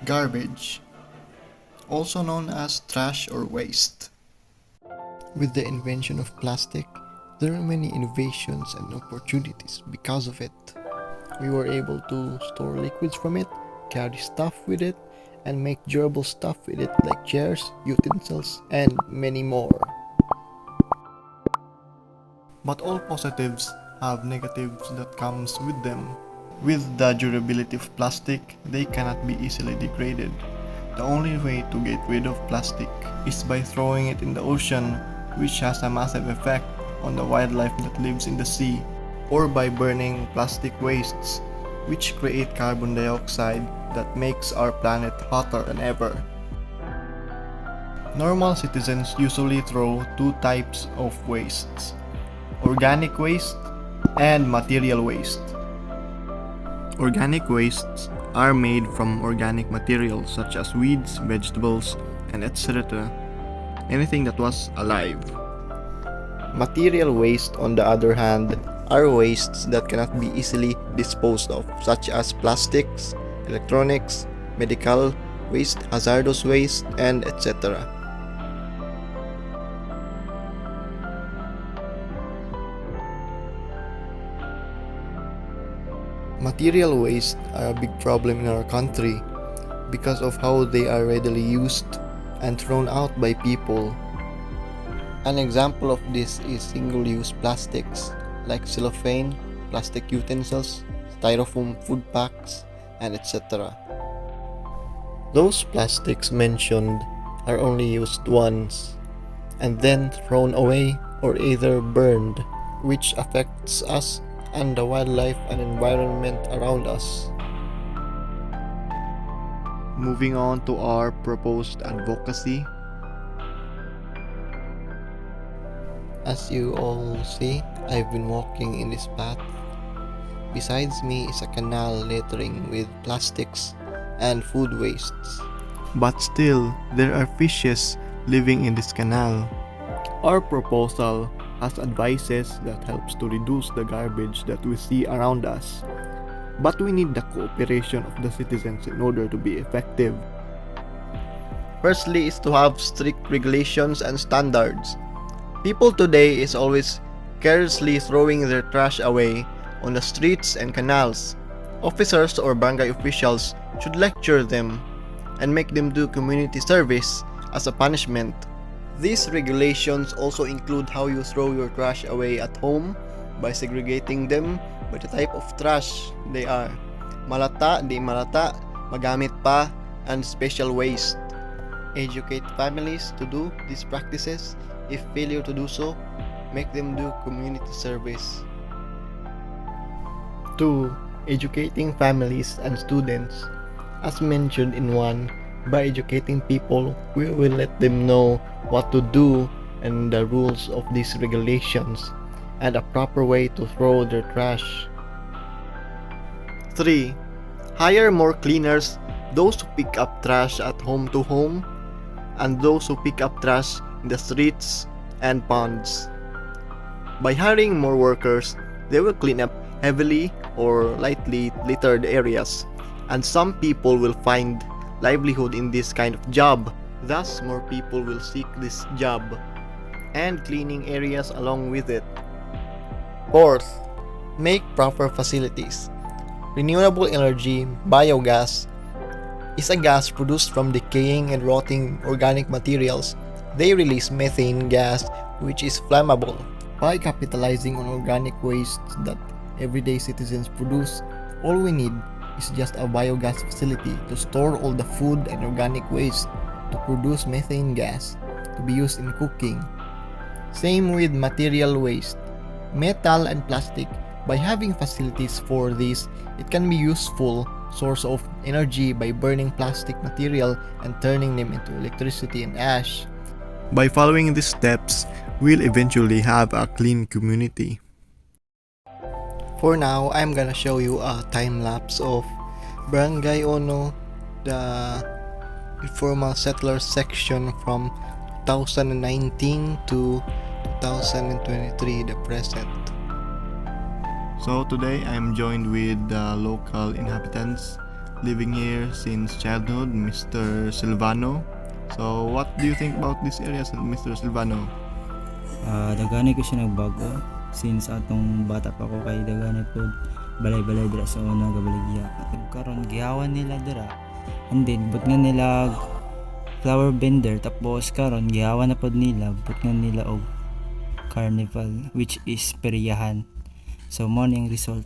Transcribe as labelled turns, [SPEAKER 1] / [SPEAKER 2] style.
[SPEAKER 1] Garbage, also known as trash or waste. With the invention of plastic, there are many innovations and opportunities because of it. We were able to store liquids from it, carry stuff with it, and make durable stuff with it like chairs, utensils, and many more. But all positives have negatives that comes with them. With the durability of plastic, they cannot be easily degraded. The only way to get rid of plastic is by throwing it in the ocean, which has a massive effect on the wildlife that lives in the sea, or by burning plastic wastes, which create carbon dioxide that makes our planet hotter than ever. Normal citizens usually throw two types of wastes: organic waste and material waste. Organic wastes are made from organic materials such as weeds, vegetables, and etc. Anything that was alive. Material waste, on the other hand, are wastes that cannot be easily disposed of, such as plastics, electronics, medical waste, hazardous waste, and etc. Material waste are a big problem in our country because of how they are readily used and thrown out by people. An example of this is single-use plastics like cellophane, plastic utensils, styrofoam food packs, and etc. Those plastics mentioned are only used once and then thrown away or either burned, which affects us and the wildlife and environment around us. Moving on to our proposed advocacy. As you all see, I've been walking in this path. Besides me is a canal littering with plastics and food wastes. But still, there are fishes living in this canal. Our proposal has advices that helps to reduce the garbage that we see around us. But we need the cooperation of the citizens in order to be effective. Firstly is to have strict regulations and standards. People today is always carelessly throwing their trash away on the streets and canals. Officers or barangay officials should lecture them and make them do community service as a punishment. These regulations also include how you throw your trash away at home by segregating them by the type of trash they are: malata, di malata, magamit pa, and special waste. Educate families to do these practices. If failure to do so, make them do community service. 2. Educating families and students. As mentioned in 1, by educating people, we will let them know what to do and the rules of these regulations and a proper way to throw their trash. 3. Hire more cleaners, those who pick up trash at home to home, and those who pick up trash in the streets and ponds. By hiring more workers, they will clean up heavily or lightly littered areas, and some people will find livelihood in this kind of job. Thus, more people will seek this job and cleaning areas along with it. 4th, make proper facilities. Renewable energy, biogas, is a gas produced from decaying and rotting organic materials. They release methane gas, which is flammable. By capitalizing on organic wastes that everyday citizens produce, all we need is just a biogas facility to store all the food and organic waste to produce methane gas to be used in cooking. Same with material waste, metal and plastic. By having facilities for this, it can be useful source of energy by burning plastic material and turning them into electricity and ash. By following these steps, we'll eventually have a clean community. For now, I'm gonna show you a time lapse of Barangay Ono, the informal settler section from 2019 to 2023, the present. So today I'm joined with the local inhabitants living here since childhood, Mr. Silvano. So, what do you think about this area, Mr. Silvano?
[SPEAKER 2] Daghanay ko siya nagbago since atong bata pa ko kay daghanay po balay-balay dira sa una gabaligya. Karon gihawan nila dira. And then but nga nila flower vendor, tapos karon gihawan na pod nila but nga nila og carnival which is periyahan. So mo ni ang result.